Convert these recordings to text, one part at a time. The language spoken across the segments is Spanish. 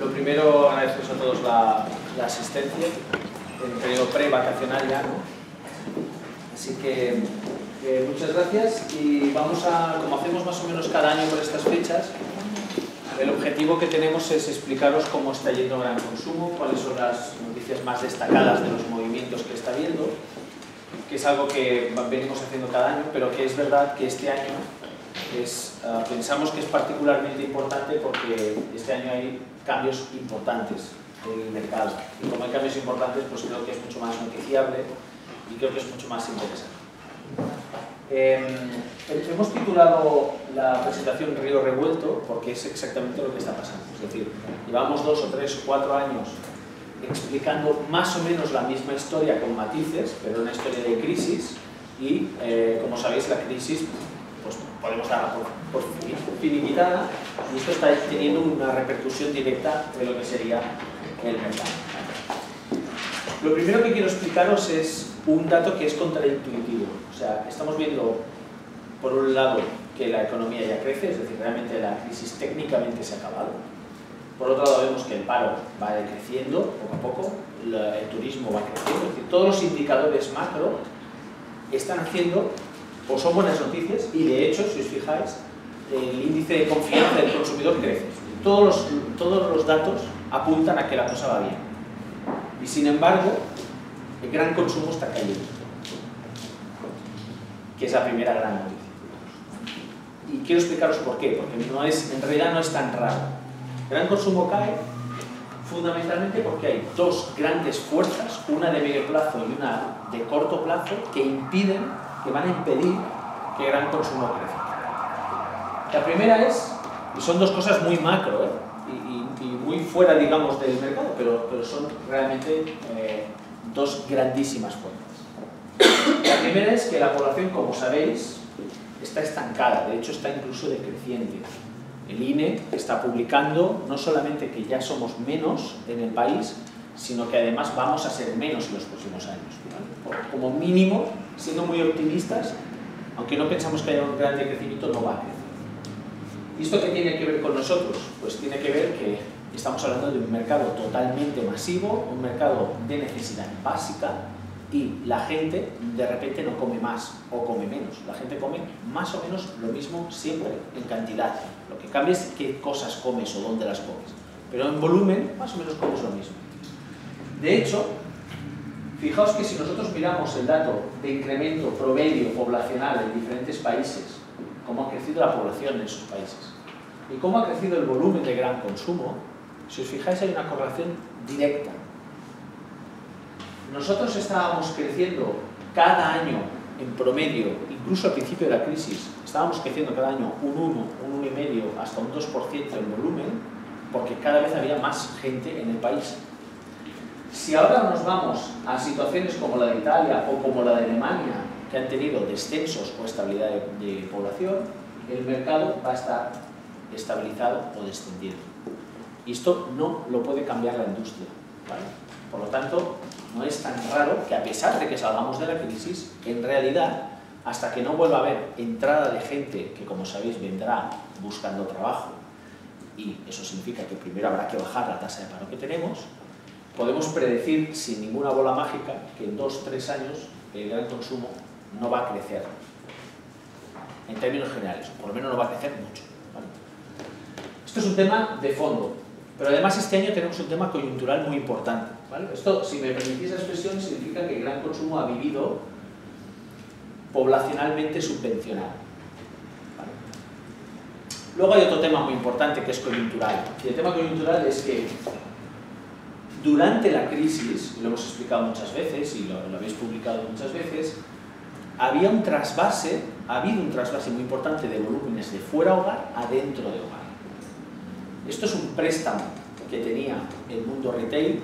Lo primero, agradeceros a todos la asistencia en el periodo pre-vacacional ya, ¿no? Así que muchas gracias y vamos a, como hacemos más o menos cada año por estas fechas, el objetivo que tenemos es explicaros cómo está yendo el gran consumo, cuáles son las noticias más destacadas de los movimientos que está habiendo, que es algo que venimos haciendo cada año, pero que es verdad que este año pensamos que es particularmente importante porque este año hay cambios importantes en el mercado. Y como hay cambios importantes, pues creo que es mucho más noticiable y creo que es mucho más interesante. Hemos titulado la presentación Río Revuelto porque es exactamente lo que está pasando. Es decir, llevamos 2 o 3 o 4 años explicando más o menos la misma historia con matices, pero una historia de crisis y, como sabéis, la crisis pues podemos darla por finiquitada y esto está teniendo una repercusión directa de lo que sería el mercado. Lo primero que quiero explicaros es un dato que es contraintuitivo. O sea, estamos viendo, por un lado, que la economía ya crece, es decir, realmente la crisis técnicamente se ha acabado. Por otro lado, vemos que el paro va decreciendo poco a poco, el turismo va creciendo, es decir, todos los indicadores macro están haciendo o son buenas noticias y de hecho, si os fijáis, el índice de confianza del consumidor crece. Todos los datos apuntan a que la cosa va bien. Y sin embargo, el gran consumo está cayendo, que es la primera gran noticia. Y quiero explicaros por qué, porque en realidad no es tan raro. El gran consumo cae fundamentalmente porque hay dos grandes fuerzas, una de medio plazo y una de corto plazo, que van a impedir que el gran consumo crezca. La primera es, y son dos cosas muy macro, y muy fuera, digamos, del mercado, pero son realmente dos grandísimas fuerzas. La primera es que la población, como sabéis, está estancada, de hecho está incluso decreciente. El INE está publicando no solamente que ya somos menos en el país, sino que además vamos a ser menos en los próximos años, ¿vale? Como mínimo, siendo muy optimistas, aunque no pensamos que haya un gran decrecimiento, no va a crecer. ¿Y esto qué tiene que ver con nosotros? Pues tiene que ver que estamos hablando de un mercado totalmente masivo, un mercado de necesidad básica, y la gente de repente no come más o come menos. La gente come más o menos lo mismo siempre en cantidad. Lo que cambia es qué cosas comes o dónde las comes. Pero en volumen, más o menos comes lo mismo. De hecho, fijaos que si nosotros miramos el dato de incremento promedio poblacional en diferentes países, cómo ha crecido la población en esos países y cómo ha crecido el volumen de gran consumo, si os fijáis hay una correlación directa. Nosotros estábamos creciendo cada año en promedio, incluso al principio de la crisis, estábamos creciendo cada año un 1, un 1,5, hasta un 2% en volumen, porque cada vez había más gente en el país. Si ahora nos vamos a situaciones como la de Italia o como la de Alemania, que han tenido descensos o estabilidad de población, el mercado va a estar estabilizado o descendiendo. Y esto no lo puede cambiar la industria, ¿vale? Por lo tanto, no es tan raro que a pesar de que salgamos de la crisis, en realidad, hasta que no vuelva a haber entrada de gente que, como sabéis, vendrá buscando trabajo, y eso significa que primero habrá que bajar la tasa de paro que tenemos, podemos predecir sin ninguna bola mágica que en 2 o 3 años el gran consumo no va a crecer, en términos generales, o por lo menos no va a crecer mucho, ¿vale? Esto es un tema de fondo, pero además este año tenemos un tema coyuntural muy importante, ¿vale? Esto, si me permitís la expresión, significa que el gran consumo ha vivido poblacionalmente subvencionado, ¿vale? Luego hay otro tema muy importante que es coyuntural, y el tema coyuntural es que durante la crisis, y lo hemos explicado muchas veces y lo habéis publicado muchas veces, ha habido un trasvase muy importante de volúmenes de fuera hogar a dentro de hogar. Esto es un préstamo que tenía el mundo retail,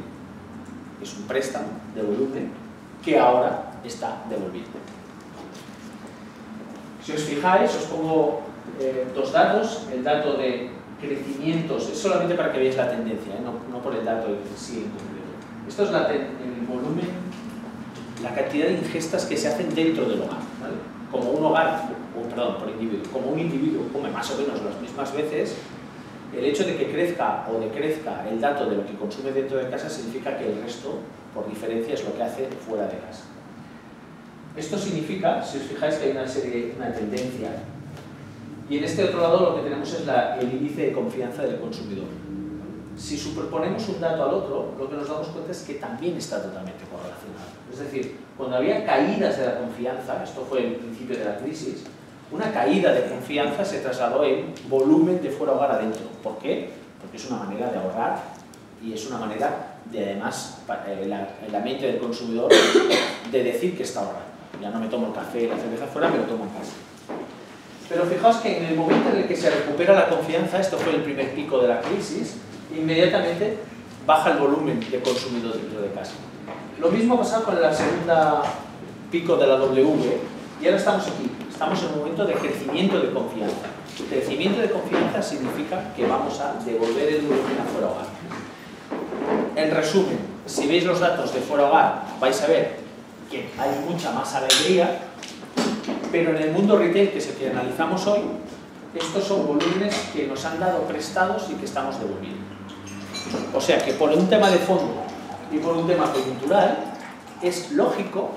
es un préstamo de volumen que ahora está devolviendo. Si os fijáis, os pongo 2 datos, el dato de crecimientos, es solamente para que veáis la tendencia, no por el dato en sí en concreto. Esto es el volumen, la cantidad de ingestas que se hacen dentro del hogar, ¿vale? Como un hogar, por individuo, como un individuo come más o menos las mismas veces, el hecho de que crezca o decrezca el dato de lo que consume dentro de casa significa que el resto, por diferencia, es lo que hace fuera de casa. Esto significa, si os fijáis, que hay una tendencia. Y en este otro lado lo que tenemos es el índice de confianza del consumidor. Si superponemos un dato al otro, lo que nos damos cuenta es que también está totalmente correlacionado. Es decir, cuando había caídas de la confianza, esto fue el principio de la crisis, una caída de confianza se trasladó en volumen de fuera hogar adentro. ¿Por qué? Porque es una manera de ahorrar y es una manera de, además, en la mente del consumidor, de decir que está ahorrando. Ya no me tomo el café y la cerveza fuera, me lo tomo en casa. Pero fijaos que en el momento en el que se recupera la confianza, esto fue el primer pico de la crisis, inmediatamente baja el volumen de consumido dentro de casa. Lo mismo ha pasado con la segunda pico de la W, y ahora estamos aquí. Estamos en un momento de crecimiento de confianza. Crecimiento de confianza significa que vamos a devolver el volumen a fuera hogar. En resumen, si veis los datos de fuera hogar, vais a ver que hay mucha más alegría, pero en el mundo retail, que es el que analizamos hoy, estos son volúmenes que nos han dado prestados y que estamos devolviendo. O sea que por un tema de fondo y por un tema coyuntural, es lógico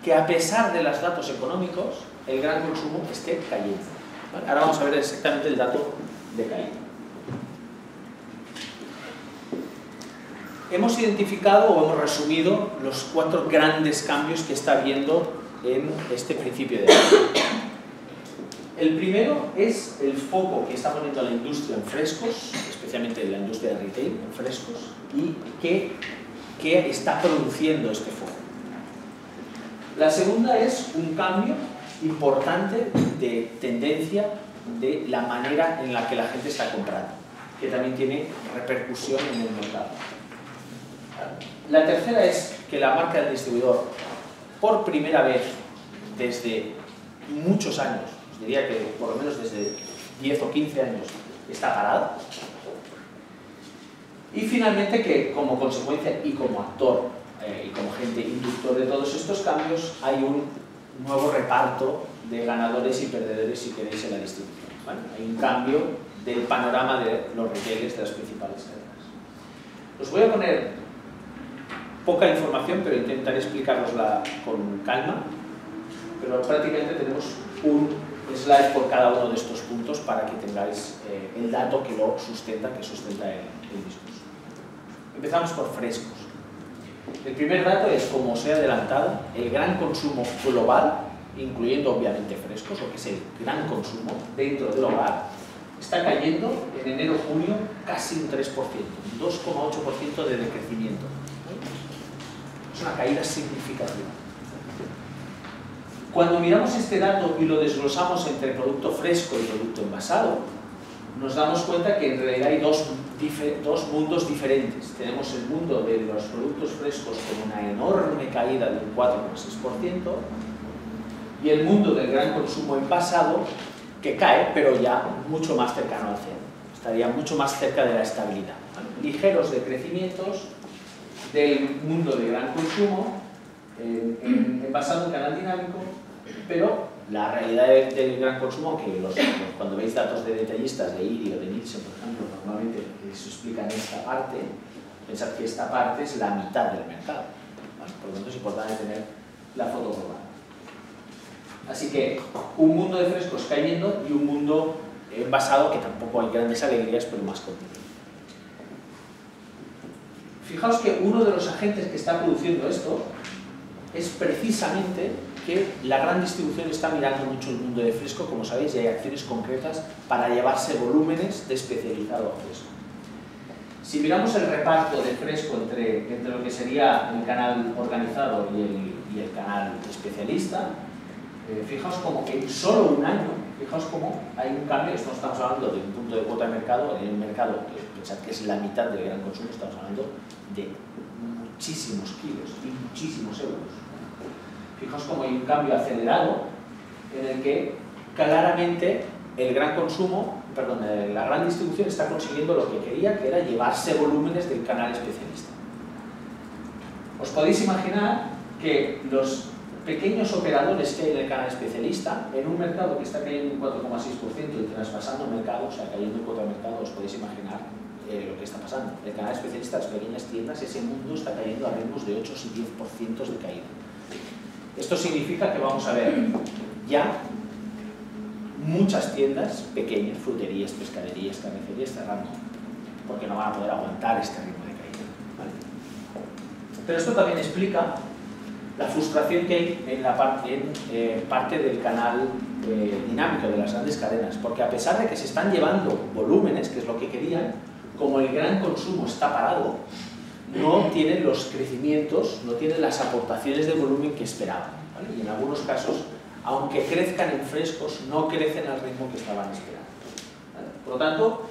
que a pesar de los datos económicos, el gran consumo esté cayendo. ¿Vale? Ahora vamos a ver exactamente el dato de caída. Hemos identificado o hemos resumido los 4 grandes cambios que está habiendo en este principio de año. El primero es el foco que está poniendo la industria en frescos, especialmente la industria de retail en frescos, y que está produciendo este foco. La segunda es un cambio importante de tendencia de la manera en la que la gente está comprando, que también tiene repercusión en el mercado. La tercera es que la marca del distribuidor, por primera vez desde muchos años, os diría que por lo menos desde 10 o 15 años, está parada. Y finalmente que como consecuencia y como actor y como gente inductor de todos estos cambios, hay un nuevo reparto de ganadores y perdedores, si queréis, en la distribución. ¿Vale? Hay un cambio del panorama de los retailers de las principales cadenas. Os voy a poner poca información, pero intentaré explicarosla con calma. Pero prácticamente tenemos un slide por cada uno de estos puntos para que tengáis el dato que lo sustenta, el discurso. Empezamos por frescos. El primer dato es, como os he adelantado, el gran consumo global, incluyendo obviamente frescos, lo que es el gran consumo dentro del hogar, está cayendo en enero-junio casi un 3%, un 2,8% de decrecimiento. Es una caída significativa. Cuando miramos este dato y lo desglosamos entre producto fresco y producto envasado, nos damos cuenta que en realidad hay dos mundos diferentes. Tenemos el mundo de los productos frescos con una enorme caída de un 4,6% y el mundo del gran consumo envasado que cae, pero ya mucho más cercano al cero. Estaría mucho más cerca de la estabilidad. Ligeros decrecimientos del mundo de gran consumo envasado en canal dinámico, pero la realidad del gran consumo, que cuando veis datos de detallistas de IRI o de Nielsen, por ejemplo, normalmente se explican esta parte, pensad que esta parte es la mitad del mercado. ¿Vale? Por lo tanto es importante tener la foto global. Así que un mundo de frescos cayendo y un mundo envasado que tampoco hay grandes alegrías, pero más complicado. Fijaos que uno de los agentes que está produciendo esto es precisamente que la gran distribución está mirando mucho el mundo de fresco, como sabéis, y hay acciones concretas para llevarse volúmenes de especializado a fresco. Si miramos el reparto de fresco entre lo que sería el canal organizado y el canal especialista, fijaos como que en solo un año, fijaos como hay un cambio. Estamos hablando de un punto de cuota de mercado, en el mercado, pensad que es la mitad del gran consumo, estamos hablando de muchísimos kilos y muchísimos euros. Fijaos como hay un cambio acelerado en el que claramente el gran consumo, la gran distribución está consiguiendo lo que quería, que era llevarse volúmenes del canal especialista. Os podéis imaginar que los pequeños operadores que hay en el canal especialista, en un mercado que está cayendo un 4,6% y traspasando mercados, o sea, cayendo en cuota de mercado, os podéis imaginar lo que está pasando. El canal especialista, las pequeñas tiendas, ese mundo está cayendo a ritmos de 8 y 10% de caída. Esto significa que vamos a ver ya muchas tiendas pequeñas, fruterías, pescaderías, carnicerías cerrando, porque no van a poder aguantar este ritmo de caída, ¿vale? Pero esto también explica la frustración que hay en parte del canal dinámico de las grandes cadenas, porque a pesar de que se están llevando volúmenes, que es lo que querían, como el gran consumo está parado, no tienen los crecimientos, no tienen las aportaciones de volumen que esperaban, ¿vale? Y en algunos casos, aunque crezcan en frescos, no crecen al ritmo que estaban esperando, ¿vale? Por lo tanto,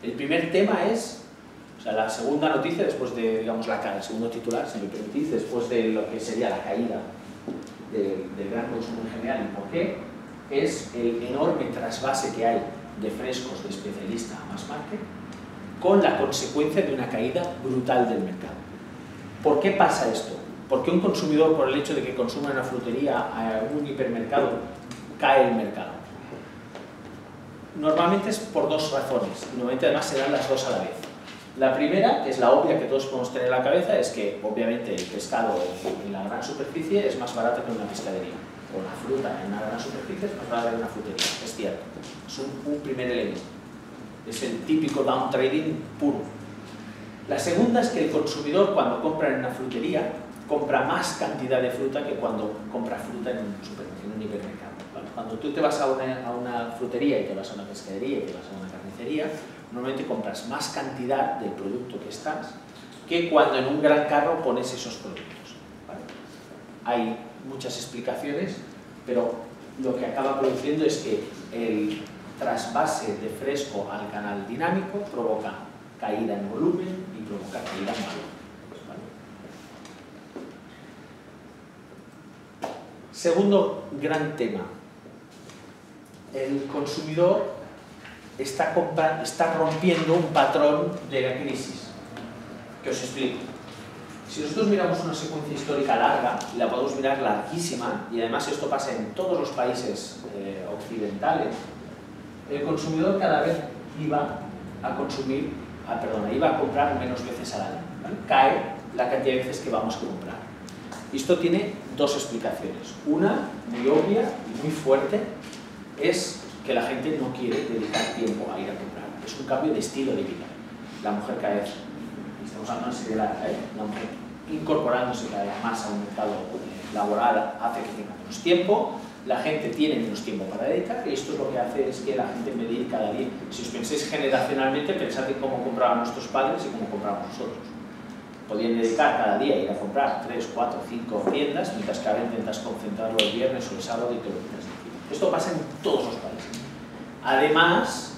el primer tema es, o sea, la segunda noticia, después de, digamos, el segundo titular, si me permitís, después de lo que sería la caída del gran consumo en general, ¿y por qué? Es el enorme trasvase que hay de frescos de especialista a mass market, con la consecuencia de una caída brutal del mercado. ¿Por qué pasa esto? ¿Por qué un consumidor, por el hecho de que consuma en una frutería, a un hipermercado, cae el mercado? Normalmente es por dos razones, y normalmente además se dan las dos a la vez. La primera, que es la obvia que todos podemos tener en la cabeza, es que obviamente el pescado en la gran superficie es más barato que en una pescadería, o la fruta en una gran superficie es más barata que en una frutería, es cierto, es un primer elemento. Es el típico down trading puro. La segunda es que el consumidor, cuando compra en una frutería, compra más cantidad de fruta que cuando compra fruta en un hipermercado, ¿vale? Cuando tú te vas a una frutería y te vas a una pescadería y te vas a una carnicería, normalmente compras más cantidad del producto que estás que cuando en un gran carro pones esos productos, ¿vale? Hay muchas explicaciones, pero lo que acaba produciendo es que el trasvase de fresco al canal dinámico provoca caída en volumen y provoca caída en valor, ¿vale? Segundo gran tema, el consumidor está rompiendo un patrón de la crisis, que os explico. Si nosotros miramos una secuencia histórica larga, y la podemos mirar larguísima, y además esto pasa en todos los países occidentales, el consumidor cada vez iba a comprar menos veces al año, ¿vale? Cae la cantidad de veces que vamos a comprar. Esto tiene dos explicaciones. Una, muy obvia y muy fuerte, es que la gente no quiere dedicar tiempo a ir a comprar. Es un cambio de estilo de vida. La mujer cada vez, estamos hablando en seriedad, la mujer incorporándose cada vez más a un mercado laboral hace que tenga menos tiempo. La gente tiene menos tiempo para dedicar y esto es lo que hace es que la gente me dedique cada día. Si os pensáis generacionalmente, pensad en cómo compraban nuestros padres y cómo comprábamos nosotros. Podían dedicar cada día a ir a comprar 3, 4, 5 tiendas, mientras que ahora intentas concentrarlo el viernes o el sábado y te lo quitas de encima. Esto pasa en todos los países. Además,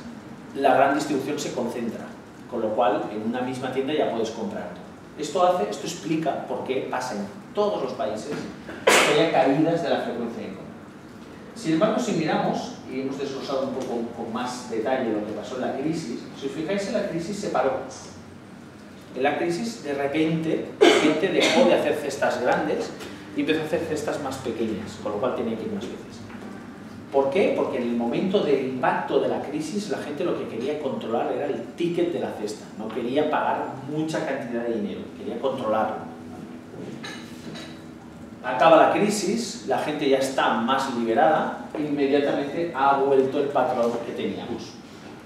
la gran distribución se concentra, con lo cual en una misma tienda ya puedes comprar todo. Esto explica por qué pasa en todos los países que haya caídas de la frecuencia de compra. Sin embargo, si miramos, y hemos desglosado un poco con más detalle lo que pasó en la crisis, si os fijáis en la crisis se paró. En la crisis, de repente, la gente dejó de hacer cestas grandes y empezó a hacer cestas más pequeñas, con lo cual tenía que ir más veces. ¿Por qué? Porque en el momento del impacto de la crisis, la gente lo que quería controlar era el ticket de la cesta. No quería pagar mucha cantidad de dinero, quería controlarlo. Acaba la crisis, la gente ya está más liberada e inmediatamente ha vuelto el patrón que teníamos.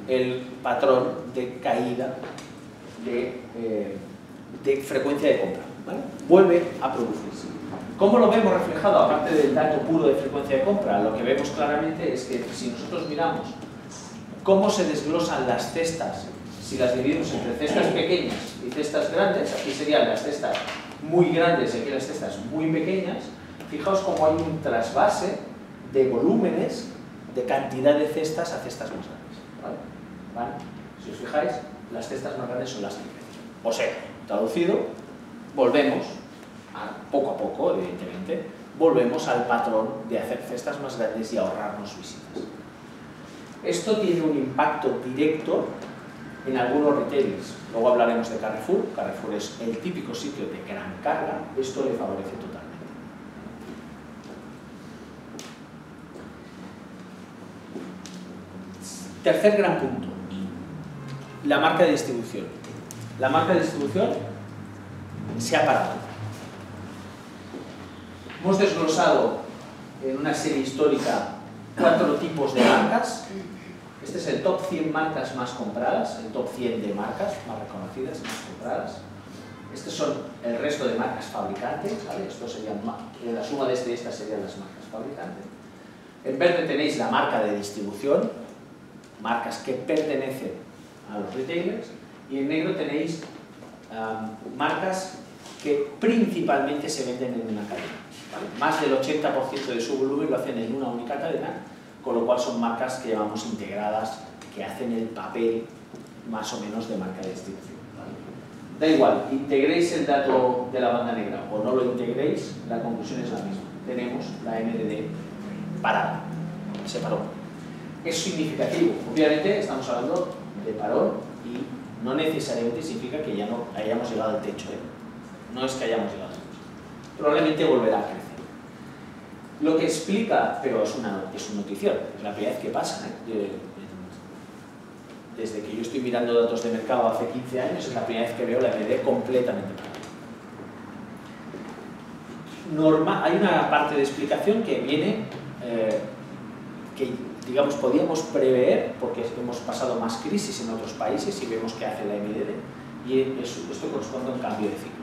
El patrón de caída de frecuencia de compra, ¿vale? Vuelve a producirse. ¿Cómo lo vemos reflejado? Aparte del dato puro de frecuencia de compra, lo que vemos claramente es que si nosotros miramos cómo se desglosan las cestas, si las dividimos entre cestas pequeñas y cestas grandes, aquí serían las cestas muy grandes y aquí las cestas muy pequeñas, fijaos cómo hay un trasvase de volúmenes, de cantidad de cestas a cestas más grandes, ¿vale? Si os fijáis, las cestas más grandes son las que crecen. O sea, traducido, volvemos, poco a poco, evidentemente, volvemos al patrón de hacer cestas más grandes y ahorrarnos visitas. Esto tiene un impacto directo en algunos retailers. Luego hablaremos de Carrefour. Carrefour es el típico sitio de gran carga. Esto le favorece totalmente. Tercer gran punto, la marca de distribución. La marca de distribución se ha parado. Hemos desglosado en una serie histórica 4 tipos de marcas. Este es el top 100 marcas más compradas, el top 100 de marcas más reconocidas y más compradas. Estos son el resto de marcas fabricantes, ¿vale? Estos serían, la suma de estas serían las marcas fabricantes. En verde tenéis la marca de distribución, marcas que pertenecen a los retailers, y en negro tenéis marcas que principalmente se venden en una cadena, ¿vale? Más del 80% de su volumen lo hacen en una única cadena, con lo cual son marcas que llamamos integradas, que hacen el papel más o menos de marca de distribución, ¿vale? Da igual, integréis el dato de la banda negra o no lo integréis, la conclusión es la misma. Tenemos la MDD parada, se paró. Es significativo, obviamente estamos hablando de parón y no necesariamente significa que ya no hayamos llegado al techo, ¿eh? No es que hayamos llegado al techo, probablemente volverá a crecer. Lo que explica, pero es una notición, es la primera vez que pasa, ¿eh? Desde que yo estoy mirando datos de mercado hace 15 años, es la primera vez que veo la MDD completamente parada. Hay una parte de explicación que viene, que digamos podíamos prever, porque hemos pasado más crisis en otros países y vemos que hace la MDD, y esto corresponde a un cambio de ciclo.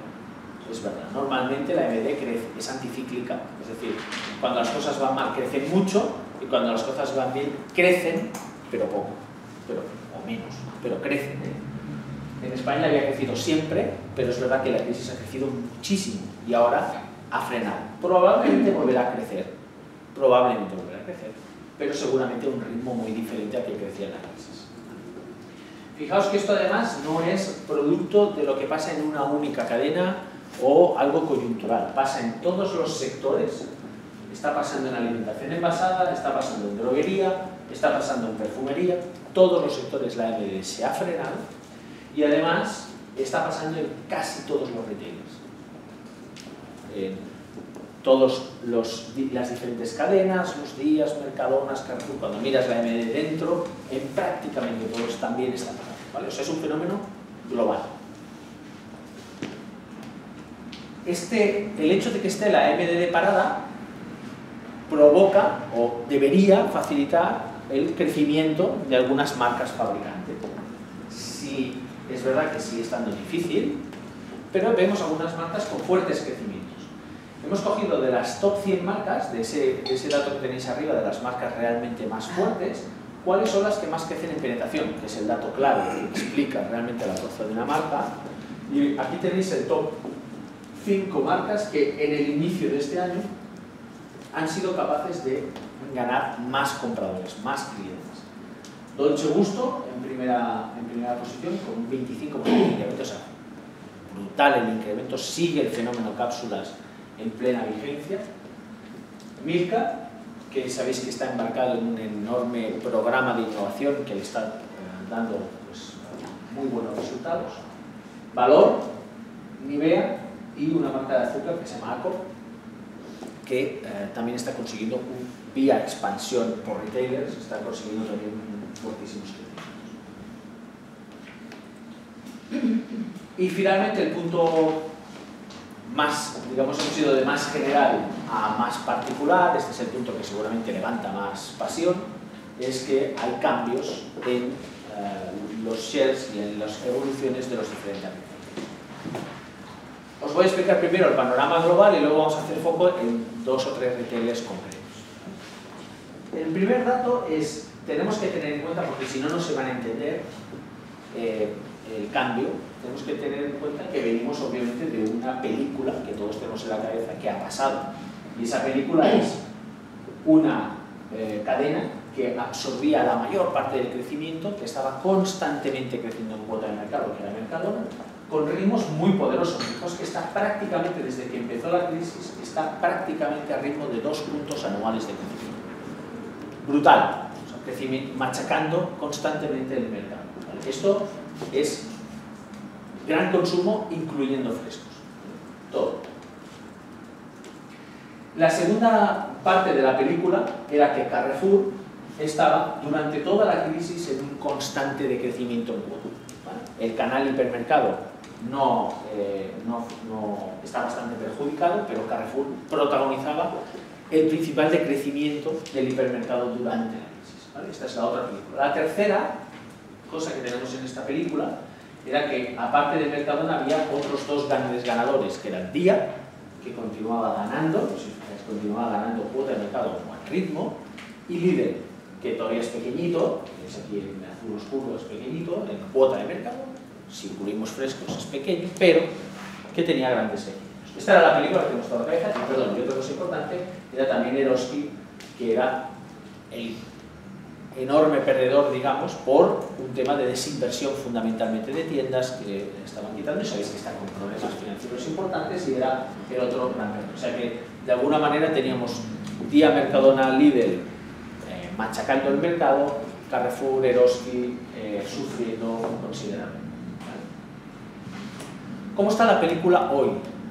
Es verdad, normalmente la MDD crece, es anticíclica, es decir, cuando las cosas van mal crecen mucho y cuando las cosas van bien crecen, pero poco, o menos, pero crecen, ¿eh? En España había crecido siempre, pero es verdad que la crisis ha crecido muchísimo y ahora ha frenado. Probablemente volverá a crecer, pero seguramente a un ritmo muy diferente al que crecía en la crisis. Fijaos que esto además no es producto de lo que pasa en una única cadena o algo coyuntural, pasa en todos los sectores. Está pasando en alimentación envasada, está pasando en droguería, está pasando en perfumería, todos los sectores la MDD se ha frenado y además está pasando en casi todos los retailers. En todas las diferentes cadenas, Los Días, Mercadonas, Carrefour, cuando miras la MDD dentro, en prácticamente todos también está pasando, ¿vale? O sea, es un fenómeno global. El hecho de que esté la MDD parada provoca o debería facilitar el crecimiento de algunas marcas fabricantes. Sí, es verdad que sigue estando difícil, pero vemos algunas marcas con fuertes crecimientos. Hemos cogido de las top 100 marcas, de ese dato que tenéis arriba, de las marcas realmente más fuertes, cuáles son las que más crecen en penetración, que es el dato clave que explica realmente la fuerza de una marca. Y aquí tenéis el top 5 marcas que en el inicio de este año han sido capaces de ganar más compradores, más clientes. Dolce Gusto en primera posición con un 25% de incremento, o sea, brutal el incremento, sigue el fenómeno cápsulas en plena vigencia. Milka, que sabéis que está embarcado en un enorme programa de innovación que le está dando pues, muy buenos resultados. Valor, Nivea y una marca de azúcar que se llama Accor, que también está consiguiendo, vía expansión por retailers, está consiguiendo también fortísimos crecimientos. Y finalmente el punto más, digamos, hemos ido de más general a más particular, este es el punto que seguramente levanta más pasión, es que hay cambios en los shares y en las evoluciones de los diferentes retailers. Os voy a explicar primero el panorama global y luego vamos a hacer foco en 2 o 3 retailers concretos. El primer dato es, tenemos que tener en cuenta, porque si no, no se van a entender el cambio, tenemos que tener en cuenta que venimos obviamente de una película que todos tenemos en la cabeza que ha pasado. Y esa película es una cadena que absorbía la mayor parte del crecimiento, que estaba constantemente creciendo en cuota de mercado, que era Mercadona, con ritmos muy poderosos. Fijaos que está prácticamente, desde que empezó la crisis, está prácticamente a ritmo de 2 puntos anuales de crecimiento. Brutal, o sea, crecimiento, machacando constantemente el mercado, ¿vale? Esto es gran consumo, incluyendo frescos, todo. La segunda parte de la película era que Carrefour estaba durante toda la crisis en un constante decrecimiento en cuota. ¿Vale? El canal hipermercado está bastante perjudicado, pero Carrefour protagonizaba el principal decrecimiento del hipermercado durante la crisis. ¿Vale? Esta es la otra película. La tercera cosa que tenemos en esta película era que, aparte de Mercadona, había otros dos grandes ganadores, que eran Día, que continuaba ganando, pues si fijáis, continuaba ganando cuota de mercado con buen ritmo, y Lidl, que todavía es pequeñito, es aquí en azul oscuro, es pequeñito, en cuota de mercado, si incluimos frescos es pequeño, pero que tenía grandes éxitos. Esta era la película que nos estaba en la cabeza, y perdón, y otra cosa importante, era también Eroski, que era el enorme perdedor, digamos, por un tema de desinversión fundamentalmente de tiendas que estaban quitando, y sabéis que está con problemas financieros importantes, y era el otro gran perdedor. O sea que, de alguna manera, teníamos Día, Mercadona, Lidl machacando el mercado, Carrefour, Eroski sufriendo considerablemente. ¿Vale? ¿Cómo está la película hoy?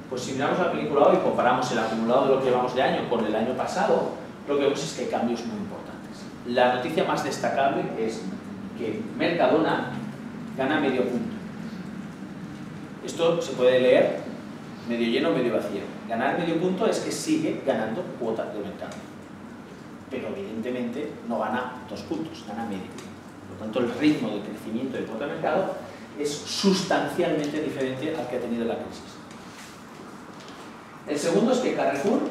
Pues si miramos la película hoy y comparamos el acumulado de lo que llevamos de año con el año pasado, lo que vemos es que hay cambios muy importantes. La noticia más destacable es que Mercadona gana medio punto. Esto se puede leer medio lleno o medio vacío. Ganar medio punto es que sigue ganando cuota de mercado. Pero evidentemente no gana 2 puntos, gana medio. Por lo tanto, el ritmo de crecimiento de cuota de mercado es sustancialmente diferente al que ha tenido la crisis. El segundo es que Carrefour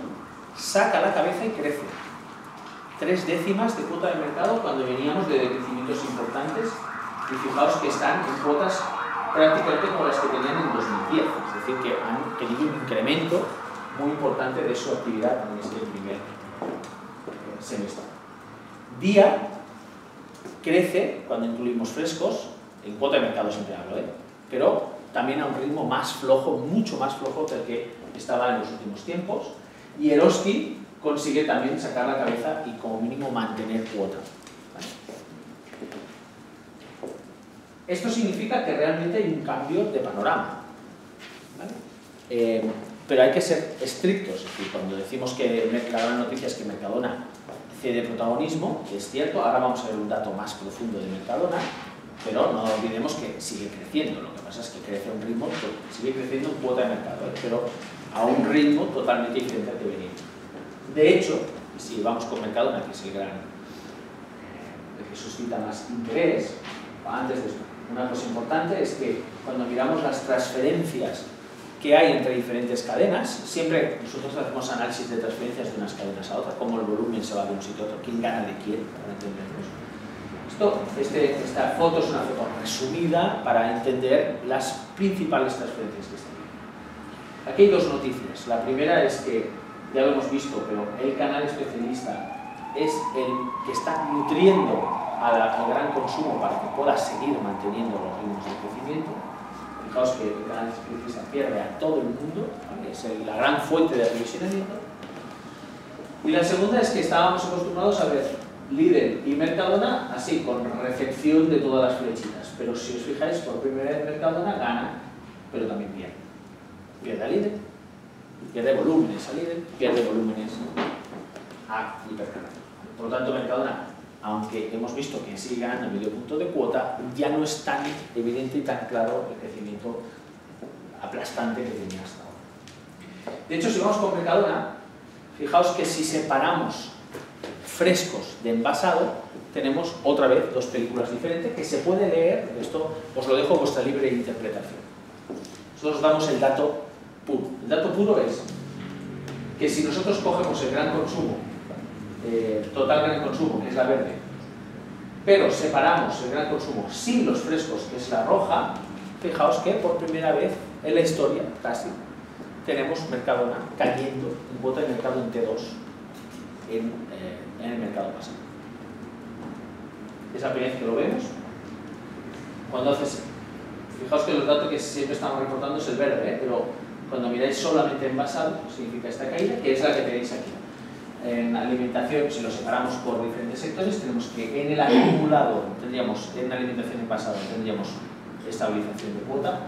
saca la cabeza y crece. 3 décimas de cuota de mercado cuando veníamos de crecimientos importantes, y fijaos que están en cuotas prácticamente como las que tenían en 2010, es decir, que han tenido un incremento muy importante de su actividad en este primer semestre. Día crece cuando incluimos frescos, en cuota de mercado siempre hablo, pero también a un ritmo más flojo, mucho más flojo que el que estaba en los últimos tiempos, y Eroski consigue también sacar la cabeza y como mínimo mantener cuota. ¿Vale? Esto significa que realmente hay un cambio de panorama. ¿Vale? Pero hay que ser estrictos, es decir, cuando decimos que la gran noticia es que Mercadona cede protagonismo, que es cierto, ahora vamos a ver un dato más profundo de Mercadona, pero no olvidemos que sigue creciendo, lo que pasa es que crece a un ritmo, sigue creciendo en cuota de mercado, pero a un ritmo totalmente diferente al que venía. De hecho, si vamos con Mercadona, que es el que suscita más interés, antes de esto, una cosa importante es que cuando miramos las transferencias que hay entre diferentes cadenas, siempre nosotros hacemos análisis de transferencias de unas cadenas a otras, cómo el volumen se va de un sitio a otro, quién gana de quién, para entendernos. Esta foto es una foto resumida para entender las principales transferencias que están. Aquí hay 2 noticias. La primera es que, ya lo hemos visto, pero el canal especialista es el que está nutriendo al gran consumo para que pueda seguir manteniendo los ritmos de crecimiento. Fijaos que el canal especialista pierde a todo el mundo, ¿vale? Es la gran fuente de aprovisionamiento. Y la segunda es que estábamos acostumbrados a ver Lidl y Mercadona así, con recepción de todas las flechitas. Pero si os fijáis, por primera vez Mercadona gana, pero también pierde. Pierde a Lidl, pierde volúmenes a Lidl, pierde volúmenes a Hipercarrefour. Por lo tanto, Mercadona, aunque hemos visto que sigue ganando medio punto de cuota, ya no es tan evidente y tan claro el crecimiento aplastante que tenía hasta ahora. De hecho, si vamos con Mercadona, fijaos que si separamos frescos de envasado, tenemos otra vez 2 películas diferentes que se puede leer, esto os lo dejo a vuestra libre interpretación. Nosotros damos el dato puro. El dato puro es que si nosotros cogemos el gran consumo, total gran consumo, que es la verde, pero separamos el gran consumo sin los frescos, que es la roja, fijaos que por primera vez en la historia, casi, tenemos Mercadona cayendo en cuota de mercado en T2 en el mercado pasado. Es la primera vez que lo vemos. Cuando haces, fijaos que los datos que siempre estamos reportando es el verde, pero cuando miráis solamente envasado, significa esta caída, que es la que tenéis aquí. En alimentación, si lo separamos por diferentes sectores, tenemos que en el acumulado tendríamos, en alimentación envasada tendríamos estabilización de cuota,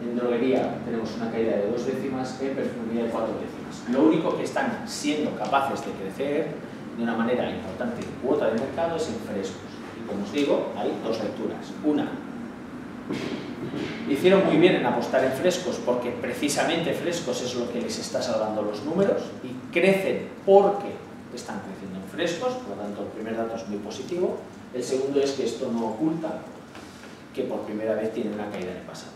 en droguería tenemos una caída de 2 décimas, en perfumería de 4 décimas. Lo único que están siendo capaces de crecer en de una manera importante de cuota de mercado es en frescos. Y como os digo, hay dos lecturas. Una, hicieron muy bien en apostar en frescos porque precisamente frescos es lo que les está salvando los números y crecen porque están creciendo en frescos, por lo tanto el primer dato es muy positivo. El segundo es que esto no oculta que por primera vez tienen una caída en el pasado.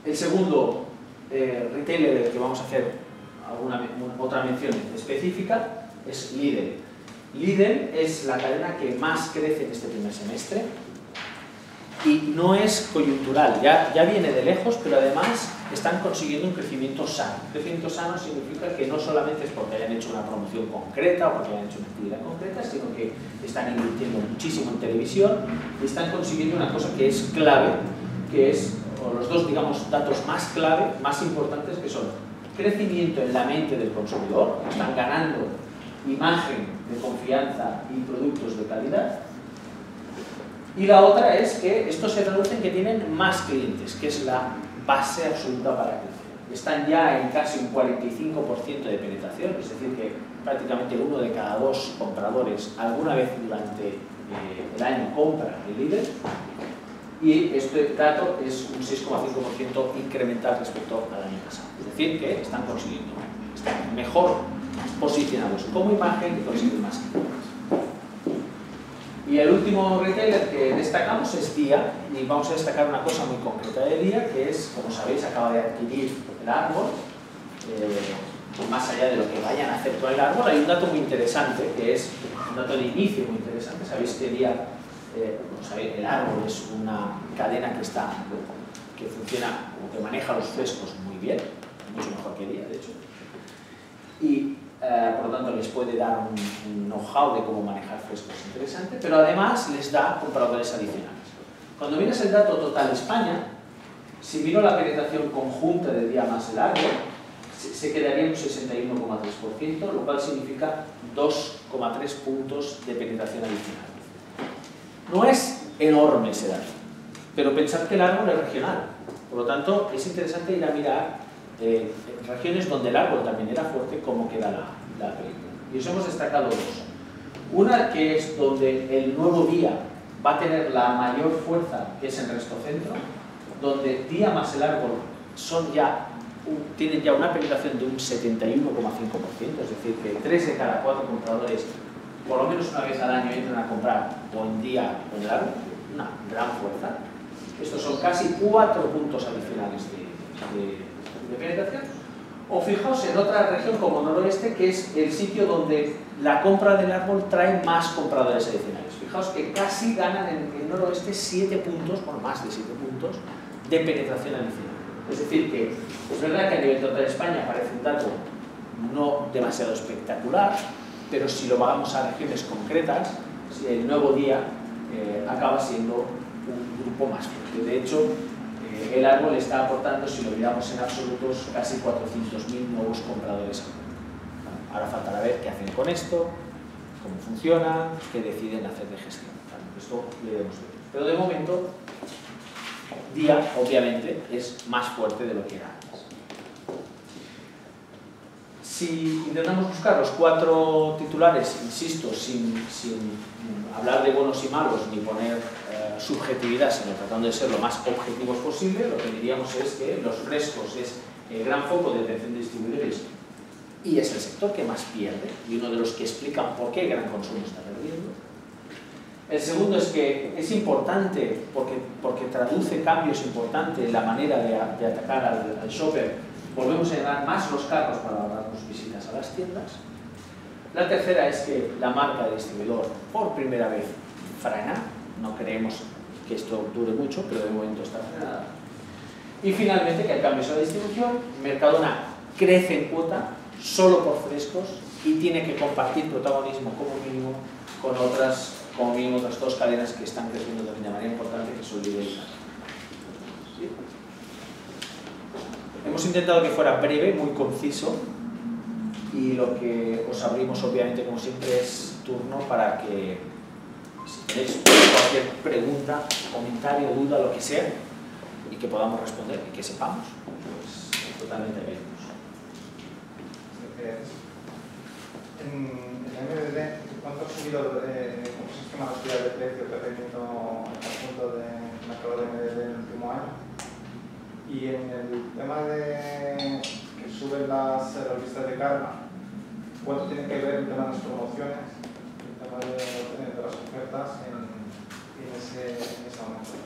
El segundo retailer del que vamos a hacer otra mención específica es Lidl. Lidl es la cadena que más crece en este primer semestre y no es coyuntural, ya viene de lejos, pero además están consiguiendo un crecimiento sano. Un crecimiento sano significa que no solamente es porque hayan hecho una promoción concreta o porque hayan hecho una actividad concreta, sino que están invirtiendo muchísimo en televisión y están consiguiendo una cosa que es clave, que es, o los dos, digamos, datos más clave, más importantes, que son crecimiento en la mente del consumidor, están ganando imagen de confianza y productos de calidad. Y la otra es que esto se traduce en que tienen más clientes, que es la base absoluta para crecer. Están ya en casi un 45% de penetración, es decir, que prácticamente 1 de cada 2 compradores alguna vez durante el año compra el líder, y este dato es un 6,5% incremental respecto al año pasado. Es decir, que están consiguiendo, están mejor posicionados como imagen y consiguen más clientes. Y el último retailer que destacamos es Día, y vamos a destacar una cosa muy concreta de Día, que es, como sabéis, acaba de adquirir el árbol. Más allá de lo que vayan a hacer con el árbol, hay un dato muy interesante, que es un dato de inicio muy interesante. Sabéis que Día, el árbol es una cadena que funciona, o que maneja los frescos muy bien, mucho mejor que Día, de hecho. Y por lo tanto les puede dar un know-how de cómo manejar frescos interesante, pero además les da compradores adicionales. Cuando miras el dato total España, si miro la penetración conjunta de Día más el árbol, se quedaría en un 61,3%, lo cual significa 2,3 puntos de penetración adicional. No es enorme ese dato, pero pensad que el árbol es regional, por lo tanto es interesante ir a mirar en regiones donde el árbol también era fuerte, cómo queda la película. Y os hemos destacado dos. Una que es donde el nuevo Día va a tener la mayor fuerza, que es en Resto Centro, donde Día más el árbol tienen ya una penetración de un 71,5%, es decir, que 3 de cada 4 compradores, por lo menos una vez al año, entran a comprar o en Día o en el árbol, una gran fuerza. Estos son casi 4 puntos adicionales de penetración. O fijaos en otra región como Noroeste, que es el sitio donde la compra del árbol trae más compradores adicionales. Fijaos que casi ganan en Noroeste 7 puntos, bueno, más de 7 puntos de penetración adicional. Es decir, que es verdad que a nivel total de España parece un dato no demasiado espectacular, pero si lo vamos a regiones concretas, el nuevo Día acaba siendo un grupo más fuerte. De hecho, el árbol está aportando, si lo miramos en absolutos, casi 400.000 nuevos compradores. Ahora faltará ver qué hacen con esto, cómo funciona, qué deciden hacer de gestión. Esto lo iremos ver. Pero de momento, Día, obviamente, es más fuerte de lo que era antes. Si intentamos buscar los 4 titulares, insisto, sin hablar de buenos y malos, ni poner subjetividad, sino tratando de ser lo más objetivos posible, lo que diríamos es que los frescos es el gran foco de atención de distribuidores y es el sector que más pierde, y uno de los que explican por qué el gran consumo está perdiendo. El segundo es que es importante porque traduce cambios importantes en la manera de atacar al shopper. Volvemos a llenar más los carros para ahorrarnos visitas a las tiendas. La tercera es que la marca de distribuidor por primera vez frena. No creemos que esto dure mucho, pero de momento está frenada. Y finalmente que hay cambios en la distribución. Mercadona crece en cuota solo por frescos y tiene que compartir protagonismo como mínimo con otras, como mínimo otras 2 cadenas que están creciendo también de manera importante, que son Lidl y Carrefour. ¿Sí? Hemos intentado que fuera breve, muy conciso, y lo que os abrimos obviamente como siempre es turno para que si tenéis cualquier pregunta, comentario, duda, lo que sea, y que podamos responder y que sepamos, pues totalmente abiertos. En el MDD, ¿cuánto ha subido como sistema de subida de precio que ha tenido el conjunto de mercado de MDD en el último año? Y en el tema de que suben las listas de carga, ¿cuánto tiene que ver el tema de las promociones, el tema de las ofertas en ese aumento?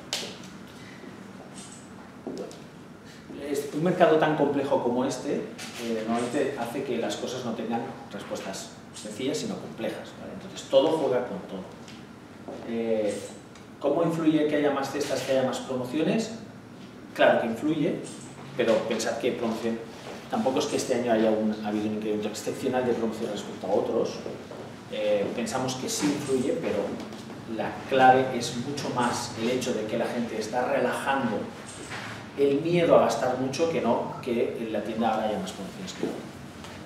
Un mercado tan complejo como este normalmente hace que las cosas no tengan respuestas sencillas sino complejas, ¿vale? Entonces todo juega con todo. ¿Cómo influye que haya más cestas, que haya más promociones? Claro que influye, pero pensad que promoción tampoco es que este año haya habido un incremento excepcional de promoción respecto a otros. Pensamos que sí influye, pero la clave es mucho más el hecho de que la gente está relajando el miedo a gastar mucho que no que en la tienda ahora haya más promociones que no.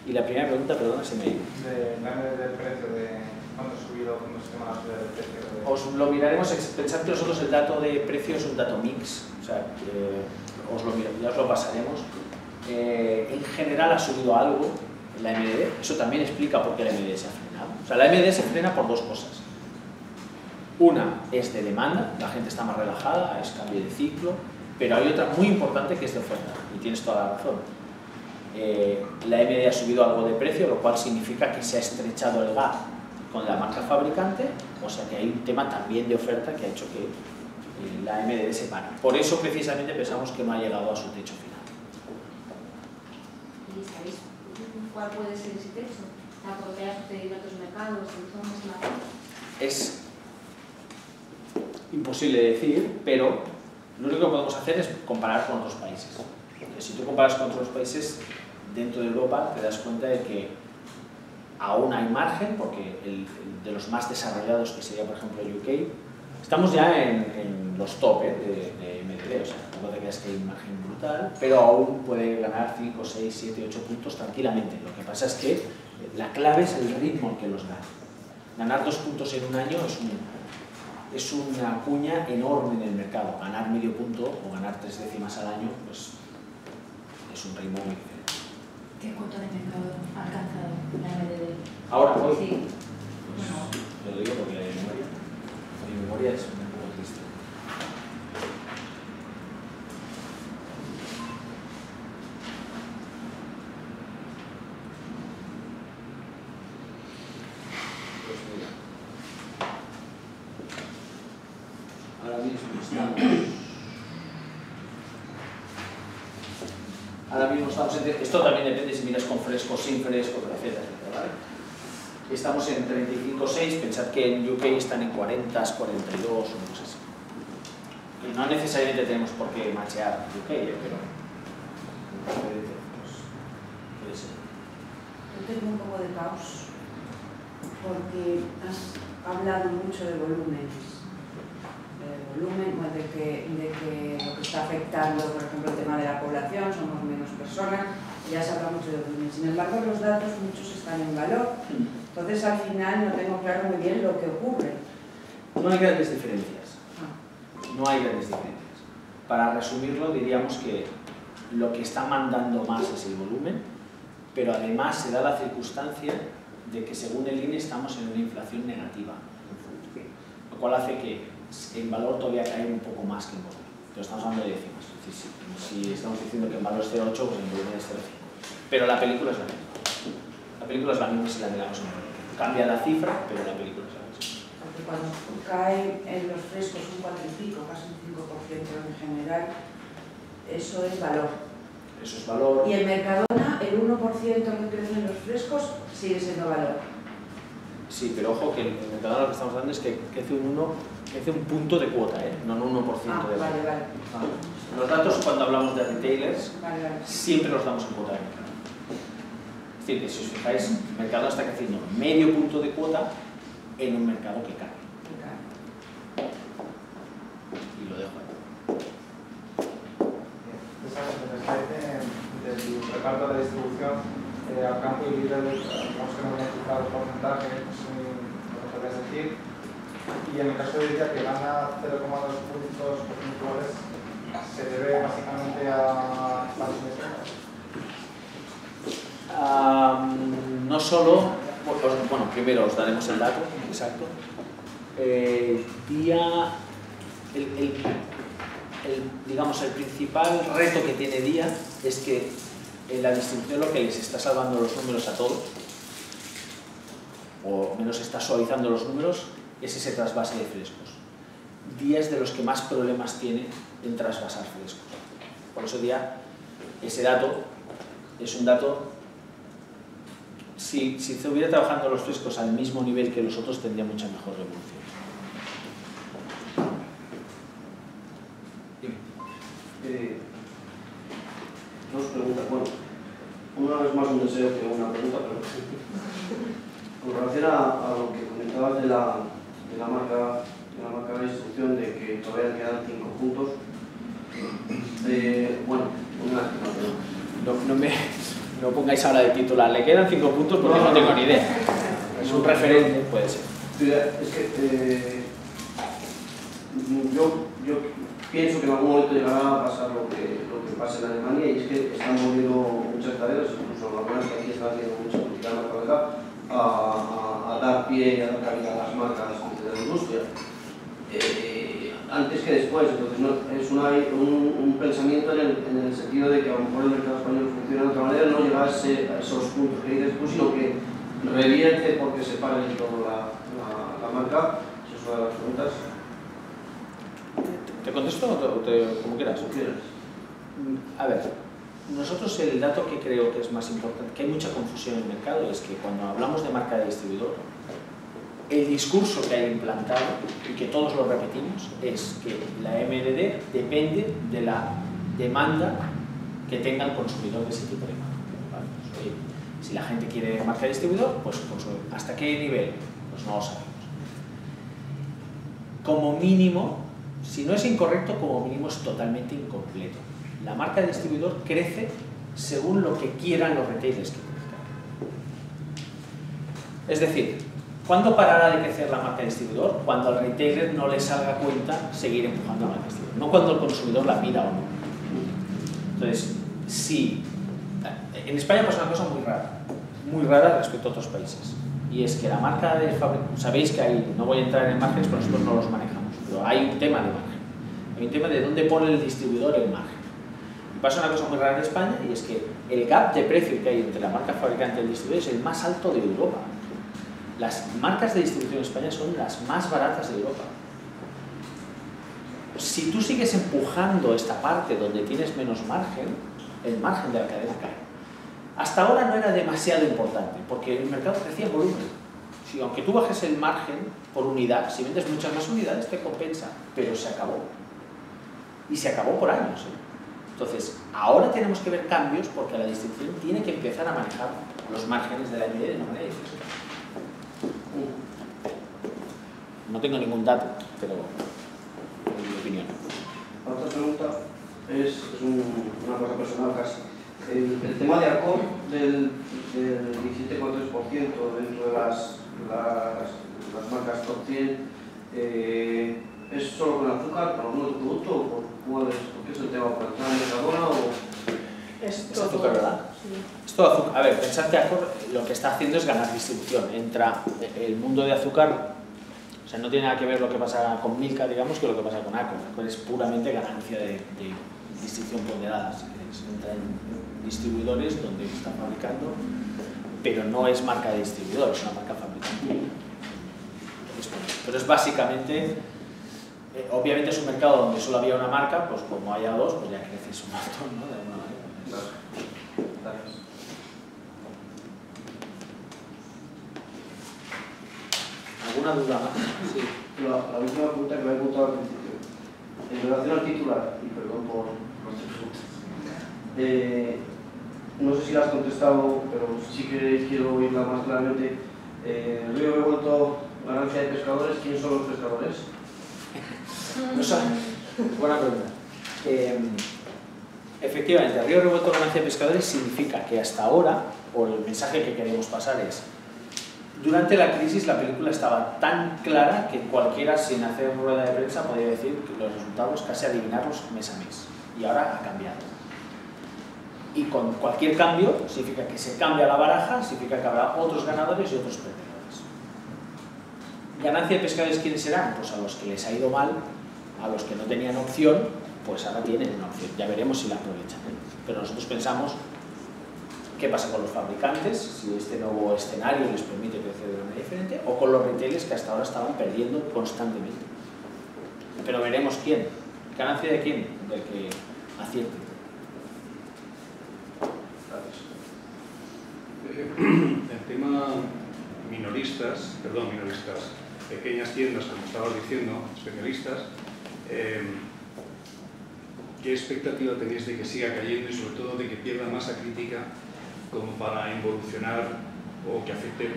Y la primera pregunta, perdona, se me ha ido. Del precio, de cuánto ha subido con el sistema de precio. Os lo miraremos, pensad que nosotros el dato de precio es un dato mix, o sea, ya os lo pasaremos. En general ha subido algo la MDD, eso también explica por qué la MDD se ha frenado. O sea, la MDD se frena por dos cosas. Una es de demanda, la gente está más relajada, es cambio de ciclo, pero hay otra muy importante que es de oferta, y tienes toda la razón. La MDD ha subido algo de precio, lo cual significa que se ha estrechado el gap con la marca fabricante, o sea que hay un tema también de oferta que ha hecho que la MDD se pare. Por eso precisamente pensamos que no ha llegado a su techo final. ¿Y sabéis cuál puede ser ese techo? ¿Por qué ha sucedido en otros mercados, en zonas más? Es imposible decir, pero lo único que podemos hacer es comparar con otros países. Entonces, si tú comparas con otros países dentro de Europa, te das cuenta de que aún hay margen, porque de los más desarrollados, que sería por ejemplo UK, estamos ya en los topes de MDD, o sea, tampoco te creas que hay un margen brutal, pero aún puede ganar 5, 6, 7, 8 puntos tranquilamente. Lo que pasa es que la clave es el ritmo en que los gana. Ganar 2 puntos en un año es una cuña enorme en el mercado. Ganar medio punto o ganar 3 décimas al año, pues es un ritmo muy diferente. ¿Qué cuota de mercado ha alcanzado la MDD? Ahora, hoy, Sí. pues, te lo digo porque mi memoria es un poco triste. Pues mira, ahora mismo estamos esto también depende si miras con fresco, sin fresco, etcétera, ¿vale? Estamos en 35,6, pensad que en UK están en 40, 42 o no sé si. Y no necesariamente tenemos por qué machear UK, pero puede ser. Yo tengo un poco de caos porque has hablado mucho de volúmenes. De que lo que está afectando, por ejemplo, el tema de la población, somos menos personas, ya se habla mucho de volumen. Sin embargo, los datos muchos están en valor, entonces al final no tengo claro muy bien lo que ocurre. No hay grandes diferencias. No hay grandes diferencias. Para resumirlo, diríamos que lo que está mandando más es el volumen, pero además se da la circunstancia de que según el INE estamos en una inflación negativa, lo cual hace que en valor todavía cae un poco más que en volumen. Pero estamos hablando de décimas. Es decir, si estamos diciendo que en valor es 0,8, pues en volumen es 0,5. Pero la película es la misma. La película es la misma si la miramos en volumen. Cambia la cifra, pero la película es la misma. Porque cuando cae en los frescos un 4 y pico, casi un 5% en general, eso es valor. Eso es valor. Y en Mercadona, el 1% que crece en los frescos sigue siendo valor. Sí, pero ojo que en Mercadona lo que estamos hablando es que crece un punto de cuota, no un 1% de valor. Vale. Los datos, cuando hablamos de retailers, Vale. siempre los damos en cuota de mercado. Es decir, que si os fijáis, el mercado está creciendo medio punto de cuota en un mercado que cae. Y lo dejo ahí. Del reparto de distribución al campo y libre, digamos que no voy a citar el porcentaje, lo que podrías decir. Y en el caso de ella, que gana 0,2 puntos porcentuales, ¿se debe básicamente a Estados Unidos? no solo, bueno, primero os daremos el dato exacto. Digamos, el principal reto que tiene DIA es que en la distribución lo que les está salvando los números a todos, o menos está suavizando los números, es ese trasvase de frescos. DIA es de los que más problemas tiene en trasvasar frescos. Por eso DIA, ese dato es un dato, si estuviera trabajando los frescos al mismo nivel que los otros, tendría mucha mejor evolución. Dos preguntas. Bueno, una vez más un deseo que una pregunta, pero con relación a lo que comentabas de la marca de distribución, de que todavía quedan 5 puntos. Bueno, no pongáis ahora de titular, le quedan 5 puntos porque no tengo ni idea. Es un referente, puede ser. Es que yo pienso que en algún momento llegará a pasar lo que pasa en Alemania, y es que están moviendo muchas cadenas, incluso algunas que aquí están haciendo mucha política marca a dar pie y a dar cabida a las marcas de la industria. Antes que después, entonces no, es un pensamiento en el sentido de que a lo mejor el mercado español funciona de otra manera, no llegar a esos puntos que dices tú, sino que revierte porque se para en todo la marca. Esa es una de las preguntas. ¿Te contesto o como quieras? A ver, nosotros el dato que creo que es más importante, que hay mucha confusión en el mercado, es que cuando hablamos de marca de distribuidor, el discurso que hay implantado, y que todos lo repetimos, es que la MDD depende de la demanda que tenga el consumidor de ese tipo de marca. ¿Vale? Pues, oye, si la gente quiere marca de distribuidor, pues ¿hasta qué nivel? Pues no lo sabemos. Como mínimo, si no es incorrecto, como mínimo es totalmente incompleto. La marca de distribuidor crece según lo que quieran los retailers que crezcan. Es decir, ¿cuándo parará de crecer la marca de distribuidor? Cuando al retailer no le salga cuenta seguir empujando la marca de distribuidor, no cuando el consumidor la pida o no. Entonces, si en España pasa una cosa muy rara respecto a otros países, y es que la marca de fabricante, sabéis que hay, no voy a entrar en márgenes, pero nosotros no los manejamos, pero hay un tema de margen, hay un tema de dónde pone el distribuidor el margen. Y pasa una cosa muy rara en España, y es que el gap de precio que hay entre la marca fabricante y el distribuidor es el más alto de Europa. Las marcas de distribución en España son las más baratas de Europa. Si tú sigues empujando esta parte donde tienes menos margen, el margen de la cadena cae. Hasta ahora no era demasiado importante, porque el mercado crecía en volumen. Si, aunque tú bajes el margen por unidad, si vendes muchas más unidades te compensa, pero se acabó. Y se acabó por años. Entonces, ahora tenemos que ver cambios porque la distribución tiene que empezar a manejar los márgenes de la MD de una manera diferente. No tengo ningún dato, pero es mi opinión. Otra pregunta es una cosa personal casi. El tema de Accor del 17,3% dentro de las marcas top 100, ¿es solo con azúcar, con algún otro producto, o por qué es el tema? ¿Por el tema de Mercadona o...? Es azúcar, ¿verdad? Sí. Es todo azúcar. A ver, pensad que Accor lo que está haciendo es ganar distribución. Entra el mundo de azúcar, o sea, no tiene nada que ver lo que pasa con Milka, digamos, que lo que pasa con Accor. Accor es puramente ganancia de distribución ponderada. Entra en distribuidores donde están fabricando, pero no es marca de distribuidor, es una marca fabricante. Pero es básicamente, obviamente es un mercado donde solo había una marca, pues como haya dos, pues ya creces un montón, ¿no? De alguna manera. Gracias. ¿Alguna duda más? Sí. La última pregunta que me he preguntado al principio, en relación al titular, y perdón por no sé si la has contestado, pero sí que quiero oírla más claramente. Río Revuelto, ganancia de pescadores, ¿quiénes son los pescadores? Buena pregunta. Efectivamente, Río Revuelto, ganancia de pescadores significa que hasta ahora, o el mensaje que queremos pasar es, durante la crisis la película estaba tan clara que cualquiera sin hacer rueda de prensa podía decir que los resultados, casi adivinarlos mes a mes. Y ahora ha cambiado. Y con cualquier cambio significa que se cambia la baraja, significa que habrá otros ganadores y otros perdedores. ¿Ganancia de pescadores quiénes serán? Pues a los que les ha ido mal, a los que no tenían opción, pues ahora tienen una opción. Ya veremos si la aprovechan. Pero nosotros pensamos qué pasa con los fabricantes, si este nuevo escenario les permite crecer de manera diferente, o con los retailers que hasta ahora estaban perdiendo constantemente. Pero veremos quién. ¿Ganancia de quién? Del que acierte. El tema minoristas, pequeñas tiendas, como estabas diciendo, especialistas, ¿qué expectativa tenéis de que siga cayendo y sobre todo de que pierda masa crítica como para involucionar o que afecte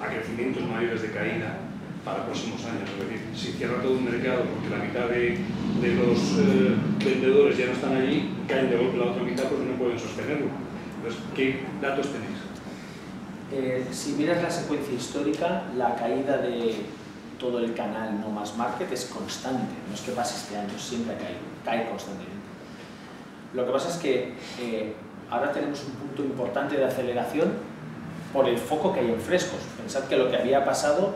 a crecimientos mayores de caída para próximos años? Es decir, si cierra todo un mercado porque la mitad de los vendedores ya no están allí, caen de golpe la otra mitad porque no pueden sostenerlo. Entonces, ¿qué datos tenéis? Si miras la secuencia histórica, la caída de todo el canal No Más Market es constante, no es que pase este año, siempre ha caído, cae constantemente. Lo que pasa es que ahora tenemos un punto importante de aceleración por el foco que hay en frescos. Pensad que lo que había pasado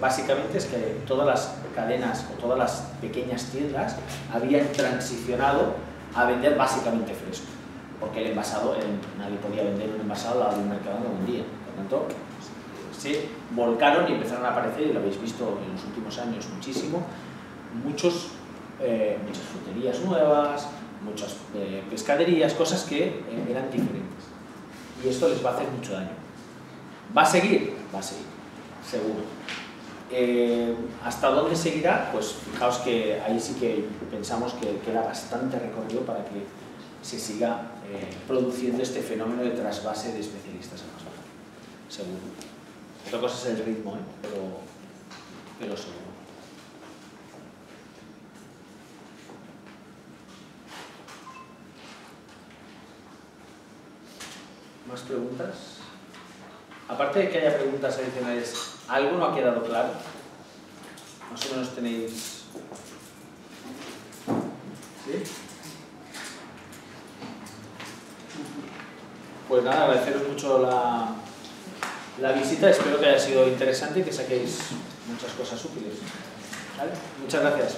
básicamente es que todas las cadenas o todas las pequeñas tiendas habían transicionado a vender básicamente fresco, porque el envasado, nadie podía vender un envasado al lado de un mercado en un día. Por tanto, se volcaron y empezaron a aparecer, y lo habéis visto en los últimos años muchísimo, muchas fruterías nuevas, muchas pescaderías, cosas que eran diferentes. Y esto les va a hacer mucho daño. ¿Va a seguir? Va a seguir, seguro. ¿Hasta dónde seguirá? Pues fijaos que ahí sí que pensamos que queda bastante recorrido para que se siga produciendo este fenómeno de trasvase de especialistas a más bajo. Seguro. Otra cosa es el ritmo, pero seguro. ¿Más preguntas? Aparte de que haya preguntas adicionales, ¿algo no ha quedado claro? Más o menos tenéis... ¿Sí? Pues nada, agradeceros mucho la visita, espero que haya sido interesante y que saquéis muchas cosas útiles. ¿Vale? Muchas gracias.